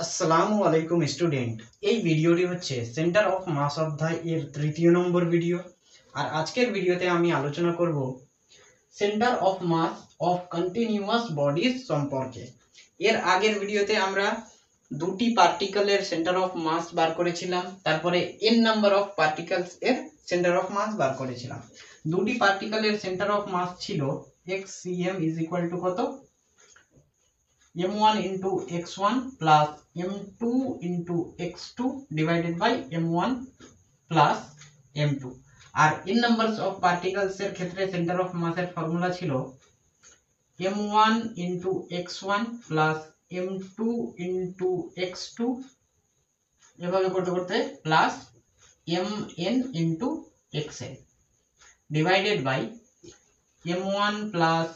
আসসালামু আলাইকুম স্টুডেন্ট। এই ভিডিওটি হচ্ছে সেন্টার অফ মাস অধ্যায় এর তৃতীয় নম্বর ভিডিও। আর আজকের ভিডিওতে আমি আলোচনা করব centre of mass of continuous bodies সম্পর্কে। এর আগের ভিডিওতে আমরা দুটি পার্টিকেলের সেন্টার অফ মাস বার করেছিলাম, তারপরে n নাম্বার অফ পার্টিকেলস এর সেন্টার অফ মাস বার করেছিলাম। দুটি পার্টিকেলের সেন্টার অফ মাস ছিল xcm কত, m1 into x1 plus m2 into x2 divided by m1 plus m2। R in numbers of particles এর ক্ষেত্রে center of mass এর ফর্মুলা ছিল m1 into x1 plus m2 into x2 এভাবে করতে করতে plus mn into xn divided by m1 plus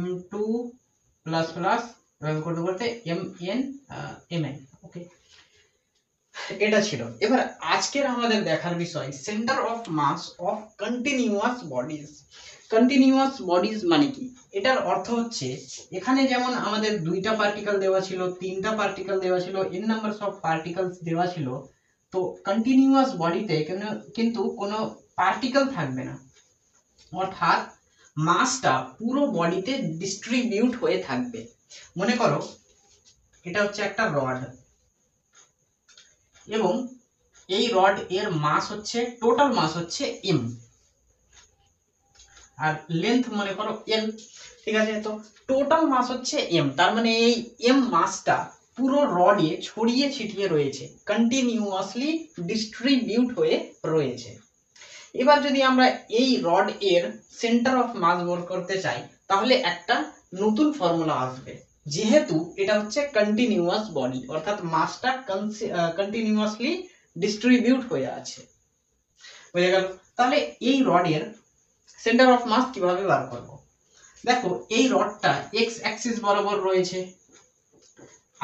m2 plus plus এভাবে করতে করতে mn। ওকে, এটা ছিল। এবার আজকের আমাদের দেখার বিষয় centre of mass of continuous bodies. Continuous bodies মানে কি? এটার অর্থ হচ্ছে এখানে যেমন আমাদের দুইটা পার্টিকেল দেওয়া ছিল, তিনটা পার্টিকেল দেওয়া ছিল, n নাম্বারস অফ পার্টিকেলস দেওয়া ছিল, তো কন্টিনিউয়াস বডিতে কিন্তু কোনো পার্টিকেল থাকবে না, অর্থাৎ মাসটা পুরো বডিতে ডিস্ট্রিবিউট হয়ে থাকবে। মনে করো এটা হচ্ছে একটা রড এবং এই রড এর মাস হচ্ছে, টোটাল মাস হচ্ছে m আর লেন্থ মনে করো l, ঠিক আছে? তো টোটাল মাস হচ্ছে m, তার মানে এই m মাসটা পুরো রডে ছড়িয়ে ছিটিয়ে রয়েছে, কন্টিনিউয়াসলি ডিস্ট্রিবিউট হয়ে রয়েছে। এবার যদি আমরা এই রড এর সেন্টার অফ মাস বের করতে চাই তাহলে একটা নতুন ফর্মুলা আসবে, যেহেতু এটা হচ্ছে কন্টিনিউয়াস বডি, অর্থাৎ মাসটা কন্টিনিউয়াসলি ডিস্ট্রিবিউট হয়ে আছে। বুঝে গেল? তাহলে এই রডের সেন্টার অফ মাস কিভাবে বার করব? দেখো, এই রডটা এক্স অ্যাক্সিস বরাবর রয়েছে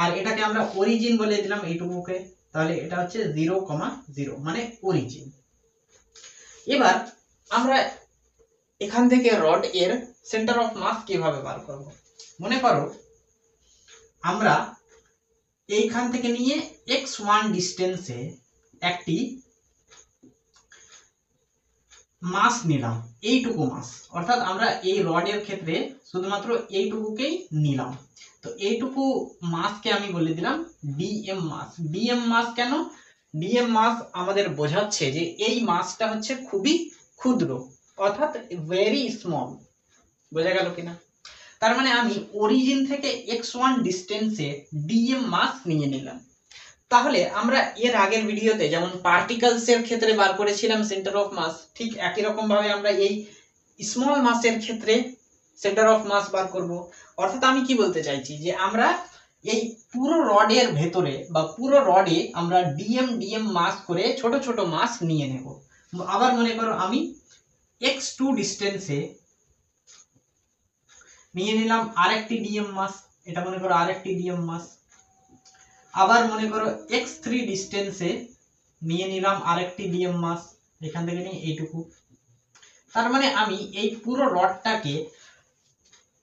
আর এটাকে আমরা অরিজিন বলে দিলাম এইটুকুকে, তাহলে এটা হচ্ছে 0,0 মানে অরিজিন। এবার আমরা এখান থেকে রড এর সেন্টার অফ মাস কিভাবে বার করব? মনে করো আমরা এইখান থেকে নিয়ে x1 ডিস্টেন্সে একটি মাস নিলাম, এইটুকু মাস, অর্থাৎ আমরা এই রডের ক্ষেত্রে শুধুমাত্র এইটুকুকেই নিলাম। তো এইটুকু মাসকে আমি বলে দিলাম ডিএম মাস। ডিএম মাস কেন? ডিএম মাস আমাদের বোঝাচ্ছে যে এই মাসটা হচ্ছে খুবই ক্ষুদ্র, অর্থাৎ ভেরি স্মল। বোঝা গেল কিনা? তার মানে আমি অরিজিন থেকে x1 ডিস্টেন্সে ডিএম মাস নিয়ে নিলাম। তাহলে আমরা এর আগের ভিডিওতে যেমন পার্টিকেলস এর ক্ষেত্রে বার করেছিলাম সেন্টার অফ মাস, ঠিক একই রকম ভাবে আমরা এই স্মল মাসের ক্ষেত্রে সেন্টার অফ মাস বার করব। অর্থাৎ আমি কি বলতে চাইছি যে আমরা এই পুরো রডের ভেতরে বা পুরো রডে আমরা ডিএম মাস করে ছোট ছোট মাস নিয়ে নেব। আবার মনে করো আমি x2 ডিস্টেন্সে নিয়ে নিলাম আরেকটি ডিএম মাস, এটা মনে করো আরেকটি ডিএম মাস। আবার মনে করো x3 ডিস্টেন্সে নিয়ে নিলাম আরেকটি ডিএম মাস, এখান থেকে নিয়ে এইটুকু। তার মানে আমি এই পুরো রডটাকে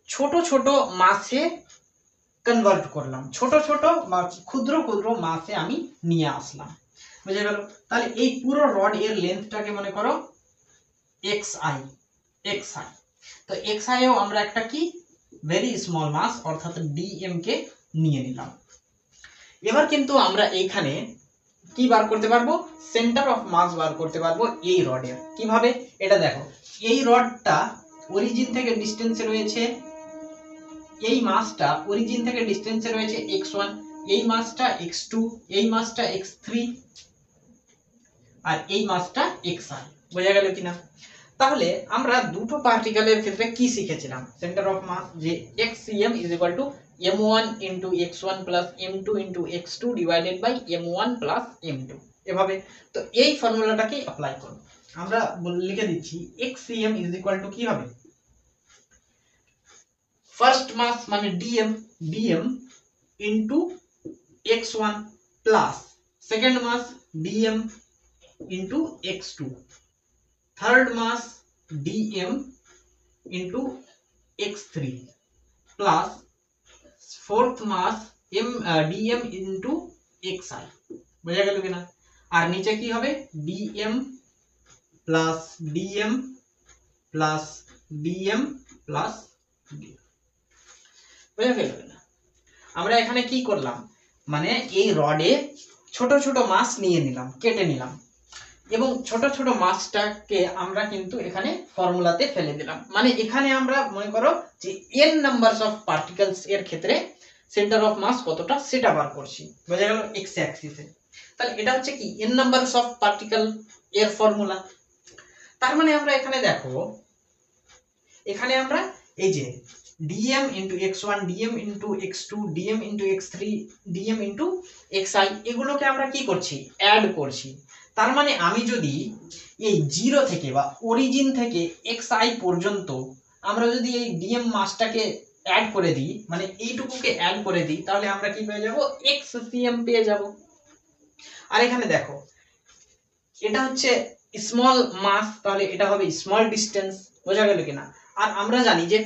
ছোট ছোট মাসে কনভার্ট করলাম, ছোট ছোট ক্ষুদ্র ক্ষুদ্র মাসে আমি নিয়ে আসলাম। বুঝে গেল? তাহলে এই পুরো রড এর লেন্থটাকে মনে করো xi। তো xi এও আমরা একটা কি ভেরি স্মল মাস অর্থাৎ ডিএম কে নিয়ে নিলাম। এবার কিন্তু আমরা এইখানে কি বার করতে পারবো? সেন্টার অফ মাস বার করতে পারবো এই রডের। কিভাবে? এটা দেখো, এই রডটা অরিজিন থেকে ডিস্টেন্সে রয়েছে, এই মাসটা অরিজিন থেকে ডিস্টেন্সে রয়েছে x1, এই মাসটা x2, এই মাসটা x3 আর এই মাসটা xi। বোঝা গেল কিনা? তাহলে আমরা দুটো পার্টিকেলের ক্ষেত্রে কি শিখেছিলাম? সেন্টার অফ মাস যে xcm m1 into x1 plus m2 into x2 divided by m1 plus m2, এভাবে। তো এই ফর্মুলাটাকে অ্যাপ্লাই করব। আমরা লিখে দিচ্ছি xcm কি হবে? ফার্স্ট মাস মানে dm into x1 plus second mass dm into x2, third mass dm into x3 plus fourth mass dm into xi বোঝা গেল কিনা। আর নিচে কি হবে dm plus dm plus dm plus dm বোঝা গেল কিনা। আমরা এখানে কি করলাম মানে এই রডে ছোট ছোট মাস নিয়ে নিলাম, কেটে নিলাম এবং ছোট ছোট মাসটাকে আমরা কিন্তু এখানে ফর্মুলাতে ফেলে দিলাম। মানে এখানে আমরা মনে করো যে n নাম্বারস অফ পার্টিকেলস এর ক্ষেত্রে সেন্টার অফ মাস কতটা সেটা বার করছি, বোঝা গেল এক্স অ্যাক্সিসে। তাহলে এটা হচ্ছে কি n নাম্বারস অফ পার্টিকেল এর ফর্মুলা। তার মানে আমরা এখানে দেখো, এখানে আমরা এই যে dm into x1 dm into x2 dm into x3 dm into xi এগুলোকে আমরা কি করছি অ্যাড করছি। তার মানে আমি যদি এই জিরো থেকে বা অরিজিন থেকে xi পর্যন্ত আমরা যদি এই dm মাসটাকে অ্যাড করে দিই, মানে এইটুকুকে অ্যাড করে দিই, তাহলে আমরা কি পেয়ে যাব xcm পেয়ে যাব। আর এখানে দেখো এটা হচ্ছে স্মল মাস, তাহলে এটা হবে স্মল ডিস্টেন্স, বোঝা গেল কিনা। আর আমরা জানি যে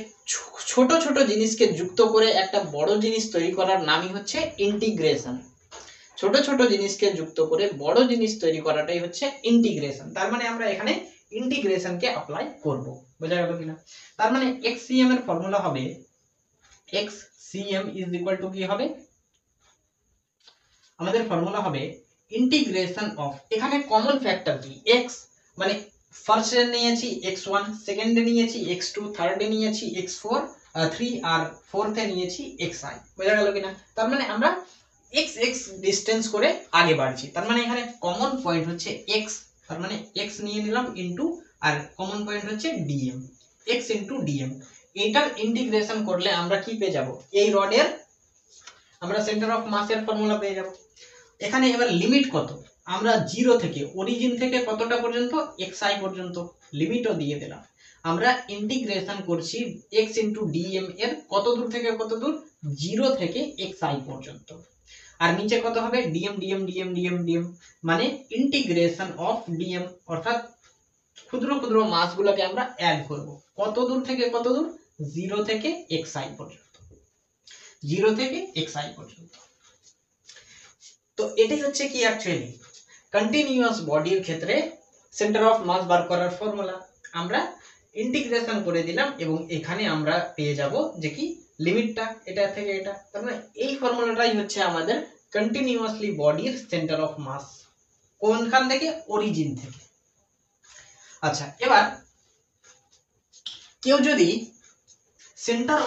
ছোট ছোট জিনিসকে যুক্ত করে একটা বড় জিনিস তৈরি করার নামই হচ্ছে ইন্টিগ্রেশন। ছোট ছোট জিনিসকে যুক্ত করে বড় জিনিস তৈরি করাটাই হচ্ছে ইন্টিগ্রেশন। তার মানে আমরা এখানে ইন্টিগ্রেশনকে অ্যাপ্লাই করব, বোঝা গেল কিনা। তার মানে xcm এর ফর্মুলা হবে xcm ইজ ইকুয়াল টু কি হবে, আমাদের ফর্মুলা হবে ইন্টিগ্রেশন অফ, এখানে কমন ফ্যাক্টর কি x, মানে ফার্স্টে নিয়েছি x1, সেকেন্ডে নিয়েছি x2, থার্ডে নিয়েছি x4 3 আর ফোর্থে নিয়েছি xi, বোঝা গেল কিনা। তার মানে আমরা x x ডিসটেন্স করে আগে বাড়ছি। তার মানে এখানে কমন পয়েন্ট হচ্ছে x, তার মানে x নিয়ে নিলাম ইনটু আর কমন পয়েন্ট হচ্ছে dm, x ইনটু dm। এটার ইন্টিগ্রেশন করলে আমরা কি পেয়ে যাব, এই রডের আমরা সেন্টার অফ মাসের ফর্মুলা পেয়ে যাব। এখানে এবার লিমিট কত, আমরা জিরো থেকে অরিজিন থেকে কতটা পর্যন্ত xi পর্যন্ত লিমিটও দিয়ে দিলাম। আমরা ইন্টিগ্রেশন করছি x ইনটু dm এর কত দূর থেকে কত দূর, জিরো থেকে xi পর্যন্ত। আর নিচে কত হবে dm dm dm dm dm, মানে ইন্টিগ্রেশন অফ dm, অর্থাৎ ক্ষুদ্র ক্ষুদ্র মাসগুলোকে আমরা অ্যাড করব কত দূর থেকে কত দূর, জিরো থেকে xi পর্যন্ত, জিরো থেকে xi পর্যন্ত। তো এটাই হচ্ছে কি অ্যাকচুয়ালি কন্টিনিউয়াস বডির ক্ষেত্রে সেন্টার অফ মাস বার করার ফর্মুলা। আমরা ইন্টিগ্রেশন করে দিলাম এবং এখানে আমরা পেয়ে যাব যে কি লিমিটটা এটা থেকে এটা। তার মানে এই ফর্মুলাটাই হচ্ছে আমাদের কন্টিনিউয়াসলি বডির সেন্টার অফ মাস, কোনখান থেকে, অরিজিন থেকে। আচ্ছা, এবার কেউ যদি সেন্টার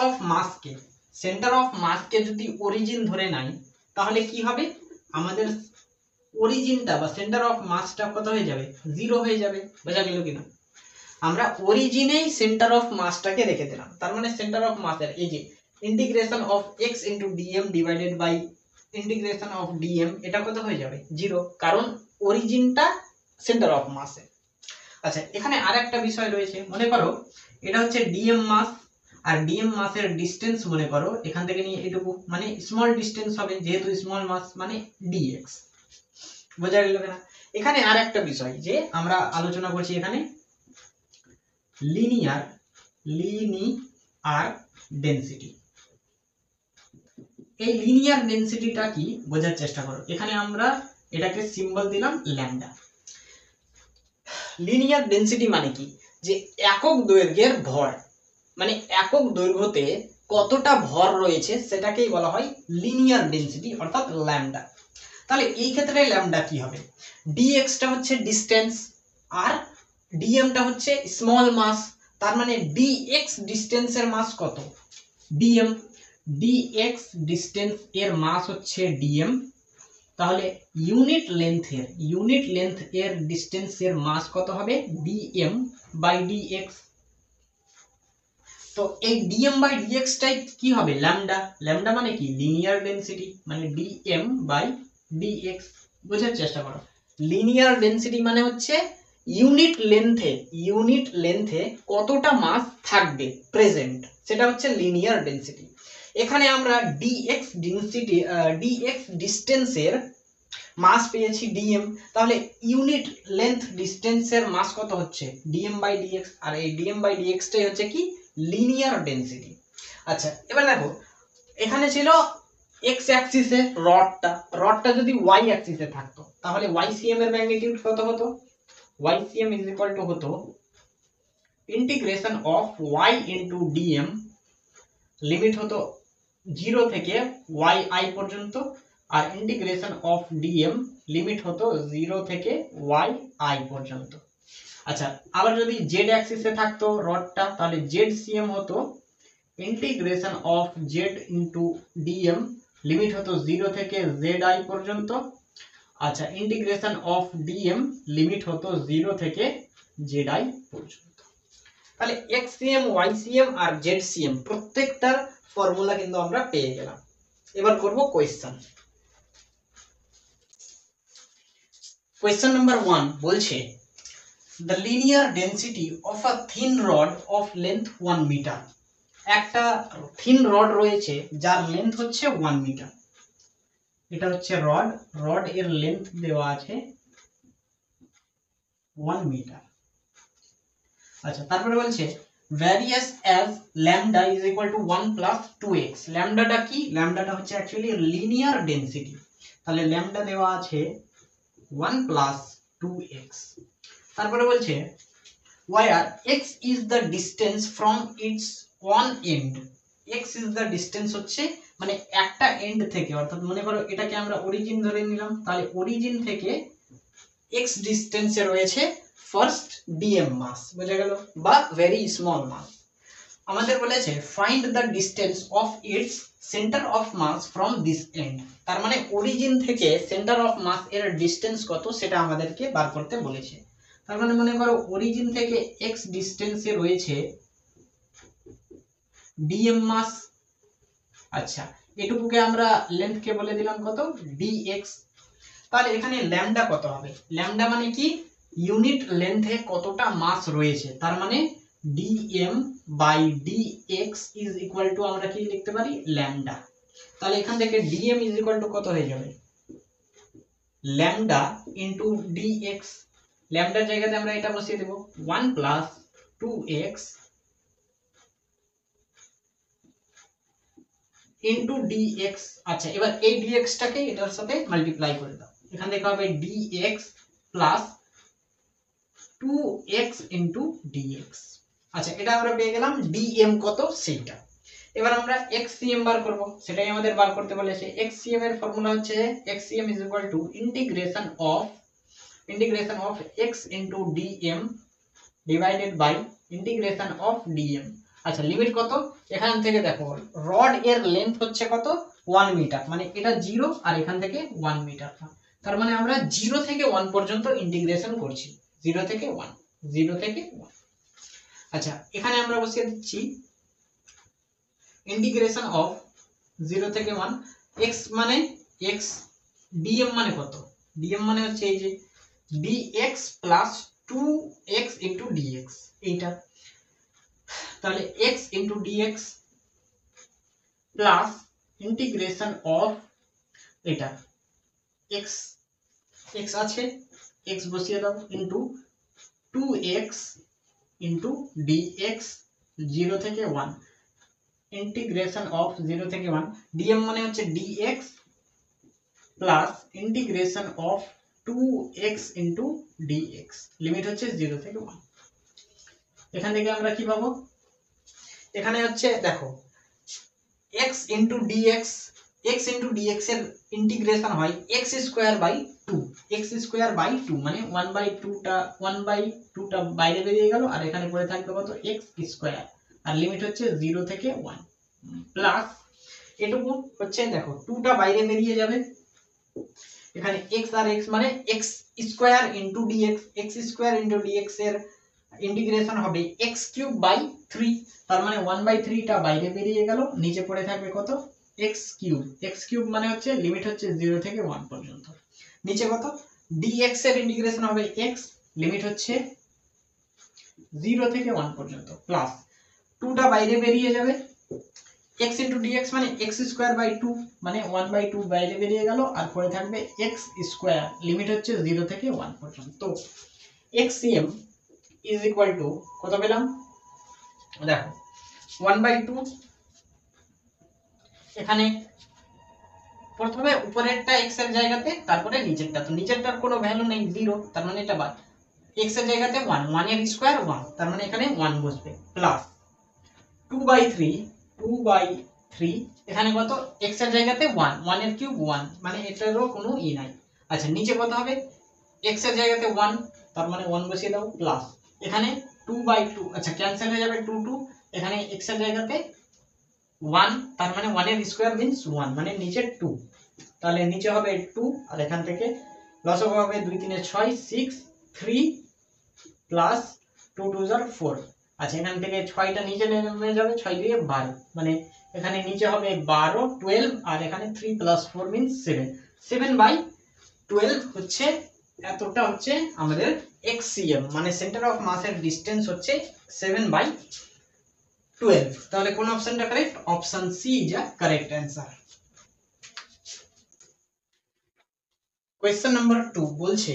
অফ মাসকে যদি অরিজিন ধরে নেয়, তাহলে কি হবে, আমাদের অরিজিনটা বা সেন্টার অফ মাসটা কত হয়ে যাবে, জিরো হয়ে যাবে, বোঝা গেল কিনা। আমরা অরিজিনেই সেন্টার অফ মাসটাকে রেখে দিলাম। তার মানে সেন্টার অফ মাসের এই যে integration of x into dm divided by integration of dm, এটা কত হয়ে যাবে, জিরো, কারণ অরিজিনটা সেন্টার অফ মাসে। আচ্ছা, এখানে আরেকটা বিষয় রয়েছে, মনে করো এটা হচ্ছে dm মাস, আর dm মাসের ডিসটেন্স মনে করো এখান থেকে নিয়ে এটুকু, মানে স্মল ডিসটেন্স হবে যেহেতু স্মল মাস, মানে dx, বোঝা গেল কিনা। এখানে আরেকটা বিষয় যে আমরা আলোচনা করছি এখানে লিনিয়ার ডেনসিটি। এই লিনিয়ার ডেনসিটিটা কি বোঝার চেষ্টা করো। এখানে আমরা এটাকে সিম্বল দিলাম ল্যামডা। লিনিয়ার ডেনসিটি মানে কি, যে একক দৈর্ঘ্যের ভর, মানে একক দৈর্ঘ্যতে কতটা ভর রয়েছে সেটাকেই বলা হয় লিনিয়ার ডেনসিটি, অর্থাৎ ল্যামডা। তাহলে এই ক্ষেত্রে ল্যামডা কি হবে, dx টা হচ্ছে ডিসটেন্স আর dm টা হচ্ছে স্মল মাস। তার মানে dx ডিসটেন্সের মাস কত, dm, dx ডিসটেন্স এর মাস হচ্ছে dm, তাহলে ইউনিট লেন্থ এর ডিসটেন্স এর মাস কত হবে, dm বাই dx। তো এই dm বাই dx টাই কি হবে, ল্যামডা। ল্যামডা মানে কি, লিনিয়ার ডেনসিটি, মানে dm বাই dx। বোঝার চেষ্টা করো, লিনিয়ার ডেনসিটি মানে হচ্ছে ইউনিট লেন্থে কতটা মাস থাকবে প্রেজেন্ট, সেটা হচ্ছে লিনিয়ার ডেনসিটি। এখানে আমরা dx ডিসটেন্সের মাস পেয়েছি dm, তাহলে ইউনিট লেন্থ ডিসটেন্সের মাস কত হচ্ছে, dm বাই dx, আর এই dm বাই dx টাই হচ্ছে কি লিনিয়ার ডেনসিটি। আচ্ছা, এবার দেখো এখানে ছিল এক্স অ্যাক্সিসে রডটা যদি ওয়াই অ্যাক্সিসে থাকতো তাহলে YCM এর ম্যাগনিটিউড কত হতো? YCM ইজ ইকুয়াল টু হতো integration of y into dm, limit হতো 0 থেকে yi পর্যন্ত, আর ইন্টিগ্রেশন অফ dm লিমিট হতো 0 থেকে yi পর্যন্ত। আচ্ছা, আবার যদি z অ্যাক্সিসে থাকতো রডটা তাহলে ZCM হতো integration of z into dm, limit হতো 0 থেকে zi পর্যন্ত। আচ্ছা, ইন্টিগ্রেশন অফ dm লিমিট হতো 0 থেকে zi পর্যন্ত। তাহলে XCM, YCM আর ZCM প্রত্যেকটার ফর্মুলা কিন্তু আমরা পেয়ে গেলাম। এবার করব কোয়েশ্চেন। কোয়েশ্চেন নাম্বার 1 বলছে the linear density of a thin rod of length 1 মিটার। একটা থিন রড রয়েছে যার লেন্থ হচ্ছে 1 মিটার। এটা হচ্ছে রড এর লেন্থ দেওয়া আছে 1 মিটার। আচ্ছা, তারপরে বলছে various as lambda is equal two 1 plus 2x। ল্যামডাটা কি? ল্যামডাটা হচ্ছে অ্যাকচুয়ালি লিনিয়ার ডেনসিটি। তাহলে ল্যামডা দেওয়া আছে 1 প্লাস 2x। তারপরে বলছে where x is the distance from its one end। x is the distance হচ্ছে মানে একটা এন্ড থেকে, অর্থাৎ মনে করো এটাকে আমরা অরিজিন ধরে নিলাম, তাহলে অরিজিন থেকে x ডিসটেন্সে রয়েছে ফার্স্ট dm মাস, বুঝা গেল, বা ভেরি স্মল মাস। আমাদের বলেছে find the distance of its centre of mass from this end. তার মানে অরিজিন থেকে সেন্টার অফ মাস এর ডিসটেন্স কত সেটা আমাদেরকে বার করতে বলেছে। তার মানে মনে করো অরিজিন থেকে x ডিসটেন্সে রয়েছে dm মাস। আচ্ছা, এটুকুকে আমরা লেন্থকে বলে দিলাম কত? dx। তাহলে এখানে ল্যামডা কত হবে? ল্যামডা মানে কি? ইউনিট লেন্থে কতটা মাস রয়েছে, তার মানে dm by dx is equal to আমরা কি লিখতে পারি? ল্যামডা। তাহলে এখান থেকে dm ইজ ইকুয়াল টু কত হয়ে যাবে? Lambda into dx। ল্যামডার জায়গাতে আমরা এটা বসিয়ে দেব 1 প্লাস 2x ইনটু dx। আচ্ছা, এবার এই dx টাকে এটার সাথে মাল্টিপ্লাই করে দাও, এখান থেকে হবে dx plus 2x into dx। আচ্ছা, এটা আমরা পেয়ে গেলাম dm কত সেটা। এবার আমরা xcm বার করব, সেটাই আমাদের বার করতে বলেছে। xcm এর ফর্মুলা হচ্ছে xcm is equal to integration of x into dm divided by integration of dm। আচ্ছা, লিমিট কত? এখান থেকে দেখো রড এর লেন্থ হচ্ছে কত? 1 মিটার, মানে এটা 0 আর এখান থেকে 1 মিটার। তার মানে আমরা 0 থেকে 1 পর্যন্ত ইন্টিগ্রেশন করছি, 0 থেকে 1, 0 থেকে 1। আচ্ছা, এখানে আমরা বসিয়ে দিচ্ছি ইন্টিগ্রেশন অফ 0 থেকে 1, x মানে x, dm মানে কত? dm মানে হচ্ছে এই যে dx plus 2x into dx, এইটা। তাহলে x into dx plus integration of এটা x আছে, x বসিয়ে দাও, ইনটু 2x ইনটু dx 0 থেকে 1, ইন্টিগ্রেশন অফ 0 থেকে 1, dm মানে হচ্ছে dx plus integration of 2x into dx, limit হচ্ছে 0 থেকে 1। এখান থেকে আমরা কি পাবো? এখানে হচ্ছে দেখো x into dx, x into dx এর ইন্টিগ্রেশন হয় x square by 2, x square by 2 মানে 1/2টা বাইরে বেরিয়ে গেল, আর এখানে পড়ে থাকবে কত? x স্কয়ার, আর লিমিট হচ্ছে 0 থেকে 1, প্লাস এটুকু হচ্ছে দেখো 2টা বাইরে বেরিয়ে যাবে, এখানে x আর x মানে x square into dx, x square into dx এর ইন্টিগ্রেশন হবে x কিউব বাই 3, তার মানে 1/3টা বাইরে বেরিয়ে গেল, নিচে পড়ে থাকবে কত? x কিউব মানে হচ্ছে লিমিট হচ্ছে 0 থেকে 1 পর্যন্ত। নিচে কত? dx এর ইন্টিগ্রেশন হবে x, লিমিট হচ্ছে 0 থেকে 1 পর্যন্ত, প্লাস 2টা বাইরে বেরিয়ে যাবে, x ইনটু dx মানে x স্কয়ার বাই 2 মানে 1/2 বাইরে বেরিয়ে গেল, আর পড়ে থাকবে x স্কয়ার, লিমিট হচ্ছে 0 থেকে 1 পর্যন্ত। তো xcm ইজ ইকুয়াল টু কত পেলাম? দেখো 1/2, এখানে প্রথমে উপরেরটা x এর জায়গাতে, তারপরে নিচেরটা। তো নিচেরটার কোনো ভ্যালু নেই 0, তার মানে এটা বাদ। x এর জায়গাতে 1, 1 এর স্কয়ার 1, তার মানে এখানে 1 বসবে, প্লাস 2/3 এখানে কত, x এর জায়গাতে 1, 1 এর কিউব 1, মানে এটারও কোনো ই নাই। আচ্ছা নিচে কত হবে, x এর জায়গাতে 1, তার মানে 1 বসিয়ে দাও, প্লাস এখানে 2/2, আচ্ছা ক্যান্সেল হয়ে যাবে 2 2, এখানে x এর জায়গাতে 1, তার মানে 1 এর স্কয়ার মিন্স 1, মানে নিচে 2, তাহলে নিচে হবে 2, আর এখান থেকে লসগু হবে 2 3 6 6 3 প্লাস 2 2 4। আচ্ছা এখান থেকে 6টা নিচে নেমে যাবে, 6 দিয়ে 12, মানে এখানে নিচে হবে 12 12, আর এখানে 3 প্লাস 4 মিন্স 7, 7/12 হচ্ছে, এতটা হচ্ছে আমাদের xcm, মানে সেন্টার অফ মাসের ডিসটেন্স হচ্ছে 7/12। তাহলে কোন অপশনটা correct, option C is a correct answer. Question number 2 বলছে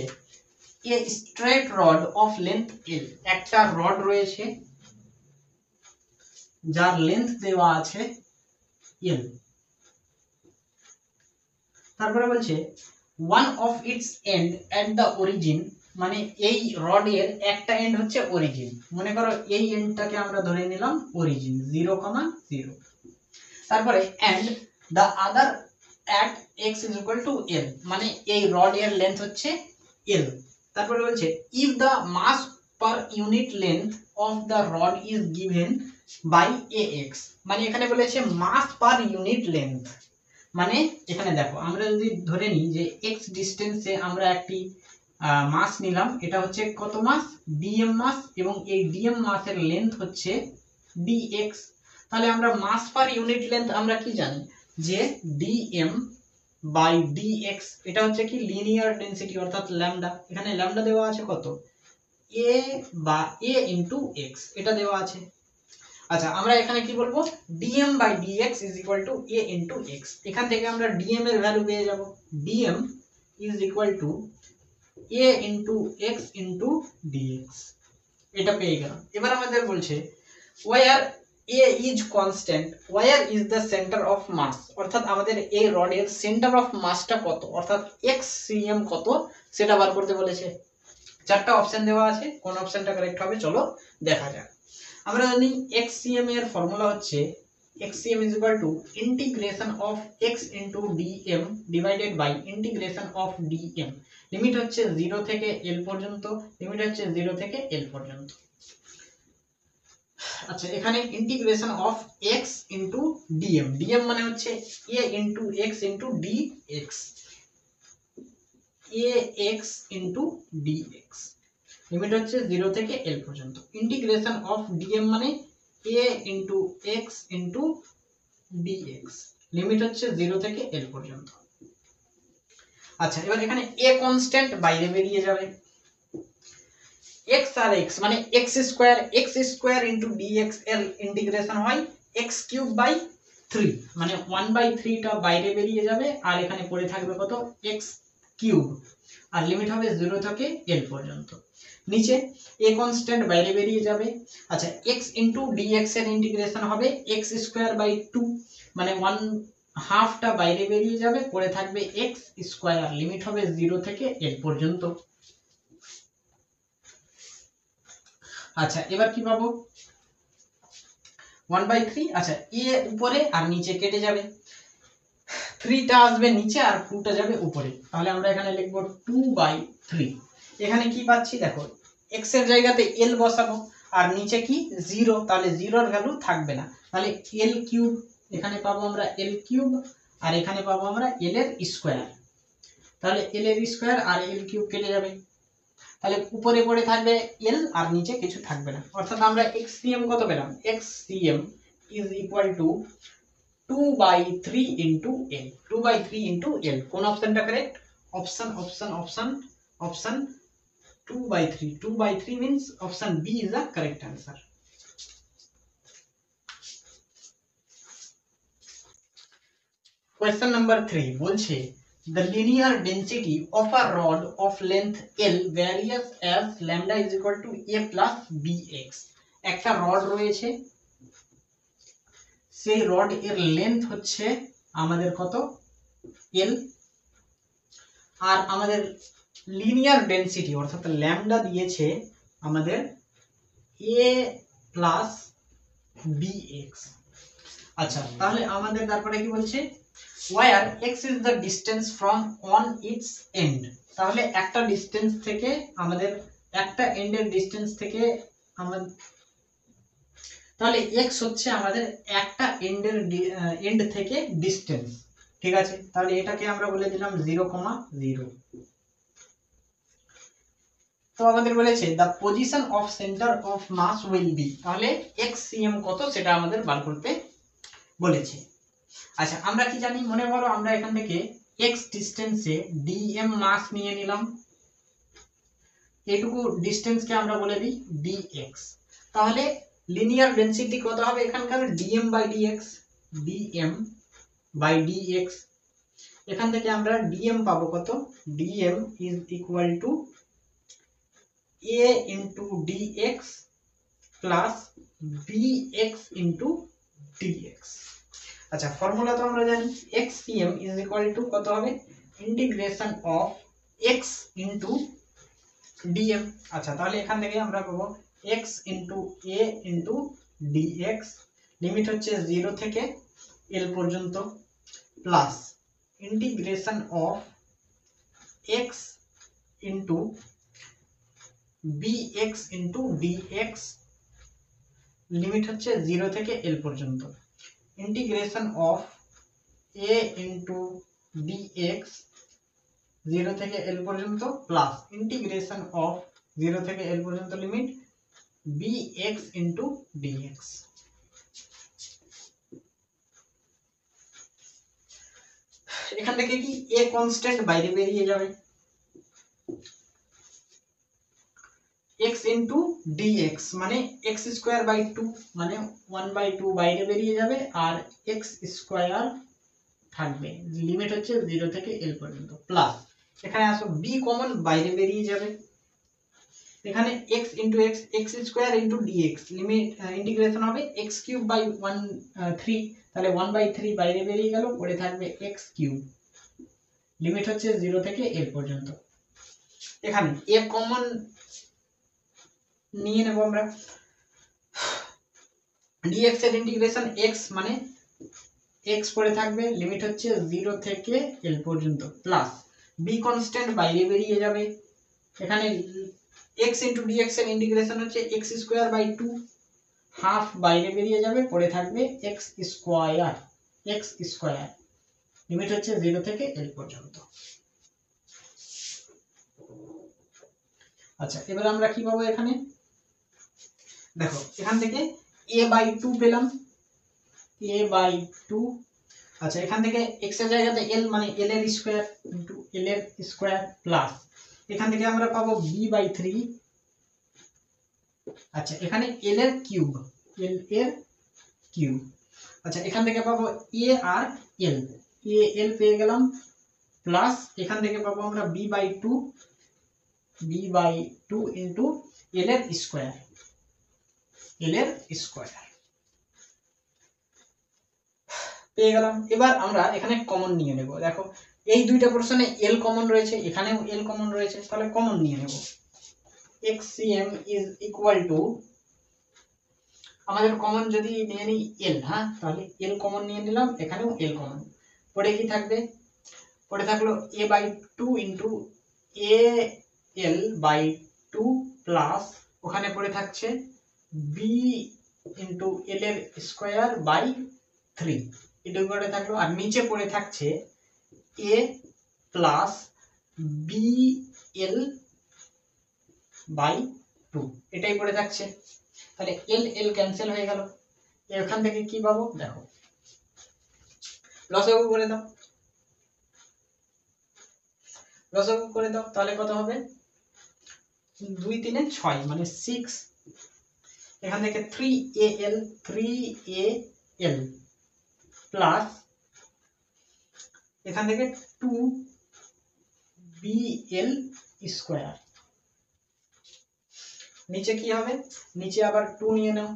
a straight rod of length l, একটা রড রয়েছে যার লেন্থ দেওয়া আছে l, তারপরে বলছে one of its end at the origin, মানে এই রডের একটা এন্ড হচ্ছে অরিজিন, মনে করো এই এন্ডটাকে আমরা ধরে নিলাম অরিজিন 0, 0, তারপরে end the other at x is equal to l, মানে এই রড এর লেন্থ হচ্ছে l, তারপরে বলছে if the mass per unit length of the rod is given by ax, মানে এখানে বলেছে mass per unit length, মানে এখানে দেখো আমরা যদি ধরে নিই যে x ডিসটেন্সে আমরা একটি মাস নিলাম, এটা হচ্ছে কত মাস, dm মাস, এবং এই dm মাসের লেন্থ হচ্ছে dx, তাহলে আমরা মাস পার ইউনিট লেন্থ আমরা কি জানি যে dm বাই dx, এটা হচ্ছে কি লিনিয়ার ডেনসিটি অর্থাৎ ল্যামডা, এখানে ল্যামডা দেওয়া আছে কত, a বা a ইনটু x, এটা দেওয়া আছে। আচ্ছা আমরা এখানে কি বলবো, dm by dx is equal to a into x, এখান থেকে আমরা dm এর ভ্যালু পেয়ে যাব, dm is equal to a into x into dx, এটা পেয়ে গেলাম। এবার আমাদের বলছে where a is constant, where is the center of mass, অর্থাৎ আমাদের এই রডের সেন্টার অফ মাসটা কত, অর্থাৎ xcm কত সেটা বার করতে বলেছে। চারটা অপশন দেওয়া আছে, কোন অপশনটা কারেক্ট হবে চলো দেখা যাক। আমরা জানি xcm এর ফর্মুলা হচ্ছে xcm is equal to integration of x into dm divided by integration of dm, limit হচ্ছে 0 থেকে l পর্যন্ত, লিমিট হচ্ছে 0 থেকে l পর্যন্ত। আচ্ছা এখানে integration of x into dm, dm মানে হচ্ছে a into x into dx, ax into dx, limit হচ্ছে 0 থেকে l পর্যন্ত। ইন্টিগ্রেশন অফ dm মানে a into x into dx, limit হচ্ছে 0 থেকে l পর্যন্ত। আচ্ছা এবার এখানে a কনস্ট্যান্ট বাইরে বেরিয়ে যাবে, x আর x মানে x স্কয়ার ইনটু dx এর ইন্টিগ্রেশন হয় x কিউব বাই 3, মানে 1/3 টা বাইরে বেরিয়ে যাবে, আর এখানে পড়ে থাকবে কত, x কিউব, আর লিমিট হবে 0 থেকে l পর্যন্ত। নিচে a কনস্ট্যান্ট বাইরে বেরিয়ে যাবে, আচ্ছা x ইনটু dx এর ইন্টিগ্রেশন হবে x স্কয়ার বাই 2, মানে 1/2 টা বাইরে বেরিয়ে যাবে, পড়ে থাকবে x স্কয়ার, লিমিট হবে 0 থেকে l পর্যন্ত। আচ্ছা এবার কি পাবো, 1/3, আচ্ছা a উপরে আর নিচে কেটে যাবে, 3 টা আসবে নিচে আর 2 টা যাবে উপরে, তাহলে আমরা এখানে লিখব 2/3। এখানে কি পাচ্ছি দেখো, x এর জায়গাতে l বসাবো, আর নিচে কি 0, তাহলে 0 এর ভ্যালু থাকবে না, তাহলে l কিউব, এখানে পাবো আমরা l কিউব, আর এখানে পাবো আমরা l এর স্কয়ার, তাহলে l এর স্কয়ার আর l কিউব কেটে যাবে, তাহলে উপরে পড়ে থাকবে l আর নিচে কিছু থাকবে না, অর্থাৎ আমরা xcm কত পেলাম, xcm is equal to 2/3 into l, 2/3 into l, কোন অপশনটা correct, option 2/3, 2/3 means option B is the correct answer. Question number 3 বলছে the linear density of a rod of length L varies as lambda is equal to a plus bx, একটা rod রয়েছে, সেই rod এর length হচ্ছে আমাদের কত এল, আর আমাদের linear density অর্থাৎ ল্যামডা দিয়েছে আমাদের এ প্লাস bx। আচ্ছা, তাহলে আমাদের তারপরে কি বলছে, where x is the distance from on its end। তাহলে একটা ডিসটেন্স থেকে আমাদের একটা এন্ডের ডিসটেন্স থেকে আমাদের, তাহলে x হচ্ছে আমাদের একটা এন্ডের এন্ড থেকে ডিসটেন্স, ঠিক আছে। তাহলে এটাকে আমরা বলে দিলাম 0,0। তো আমাদের বলেছে the position of centre of mass will be, তাহলে x cm কত সেটা আমাদের বার করতে বলেছে। আচ্ছা, আমরা কি জানি, মনে করো আমরা এখান থেকে x ডিসটেন্সে dm মাস নিয়ে নিলাম, এটুকু ডিসটেন্সকে আমরা বলে দিই dx। তাহলে লিনিয়ার ডেন্সিটি কত হবে এখানকার, dm by dx, dm by dx। এখান থেকে আমরা dm পাবো কত, dm is equal to a into dx plus bx into dx। আচ্ছা, ফর্মুলা তো আমরা জানি, xcm ইজ ইকুয়াল টু কত হবে, integration of x into dm। আচ্ছা, তাহলে এখান থেকে আমরা পাবো x into a into dx, limit হচ্ছে 0 থেকে l পর্যন্ত, plus integration of x into bx into dx, limit হচ্ছে 0 থেকে l পর্যন্ত, integration of a into dx 0 থেকে l পর্যন্ত, প্লাস ইন্টিগ্রেশন অফ 0 থেকে l পর্যন্ত লিমিট bx ইন্টু dx। এখান থেকে কি a কনস্ট্যান্ট বাইরে বেরিয়ে যাবে, x ইন্টু dx মানে x স্কোয়ার বাই 2 মানে 1/2 বাইরে বেরিয়ে যাবে, আর x স্কোয়ার থাকবে, লিমিট হচ্ছে 0 থেকে l পর্যন্ত, প্লাস এখানে আসো b কমন বাইরে বেরিয়ে যাবে, এখানে x into x, x square into dx, limit integration হবে x কিউব বাই 3, তাহলে 1/3 বাইরে বেরিয়ে গেল, পড়ে থাকবে x কিউব, লিমিট হচ্ছে 0 থেকে l পর্যন্ত। এখানে a কমন নিয়ে নেব আমরা, dx এর ইন্টিগ্রেশন x মানে x পড়ে থাকবে, লিমিট হচ্ছে 0 থেকে l পর্যন্ত, প্লাস b কনস্ট্যান্ট বাইরে বেরিয়ে যাবে, এখানে x ইন্টু dx এর ইন্টিগ্রেশন হচ্ছে x স্কোয়ার বাই 2, হাফ বাইরে বেরিয়ে যাবে, পড়ে থাকবে x স্কোয়ার, লিমিট হচ্ছে 0 থেকে l পর্যন্ত। আচ্ছা, এবার আমরা কি পাবো এখানে, দেখো এখান থেকে a বাই 2 পেলাম, a বাই 2। আচ্ছা, এখান থেকে x এর জায়গাতে l মানে l এর স্কয়ার ইনটু l এর স্কয়ার, প্লাস এখান থেকে আমরা পাবো b বাই 3। আচ্ছা, এখানে l এর কিউব, আচ্ছা এখান থেকে পাবো a আর l পেয়ে গেলাম, প্লাস এখান থেকে পাবো আমরা b বাই 2 ইনটু l এর স্কয়ার, পেয়ে গেলাম। এবার আমরা এখানে কমন নিয়ে নেব, দেখো এই দুইটা পোরশনে l কমন রয়েছে, এখানেও l কমন রয়েছে, তাহলে কমন নিয়ে নেব, xcm ইজ ইকুয়াল টু, আমাদের কমন যদি নিয়ে নিই l, হ্যাঁ তাহলে l কমন নিয়ে নিলাম, এখানেও l কমন, পড়ে কি থাকবে, পড়ে থাকলো a by 2 into al by 2 plus ওখানে পড়ে থাকছে b ইনটু l এর স্কয়ার বাই 3, এটা পড়ে থাকলো, আর নিচে পড়ে থাকছে a প্লাস bl বাই 2, এটাই পড়ে থাকছে। তাহলে l ক্যান্সেল হয়ে গেল, এখান থেকে কি পাবো, দেখো লসাগু করে দাও, তাহলে কত হবে, 2 3 6 মানে 6, এখান থেকে 3al প্লাস এখান থেকে 2bl স্কয়ার, নিচে কি হবে, নিচে আবার 2 নিয়ে নাও,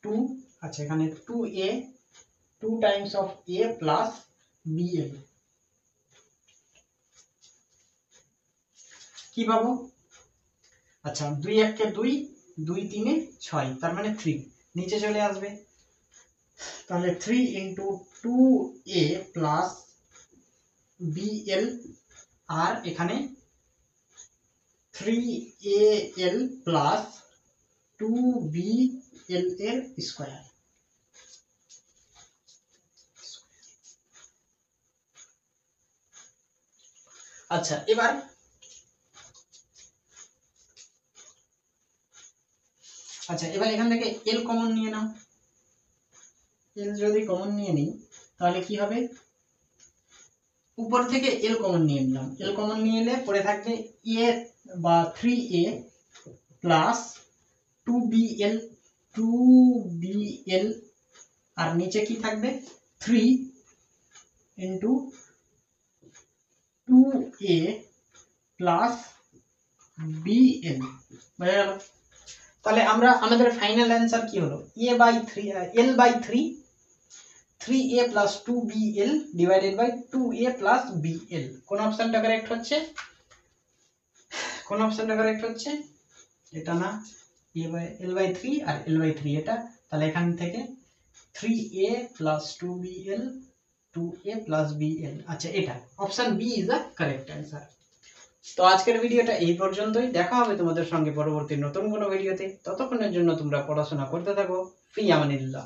2, আচ্ছা এখানে 2 Times of a plus bl কি পাবো? আচ্ছা 2 1 কে 2, 2 3 এ 6, তার মানে 3 নিচে চলে আসবে। তাহলে 3 ইন্টু 2a প্লাস bl, আর এখানে 3al প্লাস 2bl এর স্কয়ার। আচ্ছা এবার এখান থেকে l কমন নিয়ে নাও। l যদি কমন নিয়ে নিই তাহলে কি হবে? উপর থেকে l কমন নিয়ে নিলাম, l কমন নিয়ে এলে পড়ে থাকবে a বা 3a প্লাস 2bl, আর নিচে কি থাকবে? 3 ইন্টু 2a প্লাস bl। বুঝে গেল? তাহলে আমরা আমাদের ফাইনাল অ্যান্সার কি হলো? l/3a plus 2bl divided by 2a plus bl। কোন অপশনটা কারেক্ট হচ্ছে? এটা না, l/3 আর l/3 এটা। তাহলে এখান থেকে 3a plus 2bl, 2a plus bl। আচ্ছা এটা option B is the correct answer. তো আজকের ভিডিওটা এই পর্যন্তই। দেখা হবে তোমাদের সঙ্গে পরবর্তী নতুন কোনো ভিডিওতে। ততক্ষণের জন্য তোমরা পড়াশোনা করতে থাকো। ফি আমানিল্লাহ।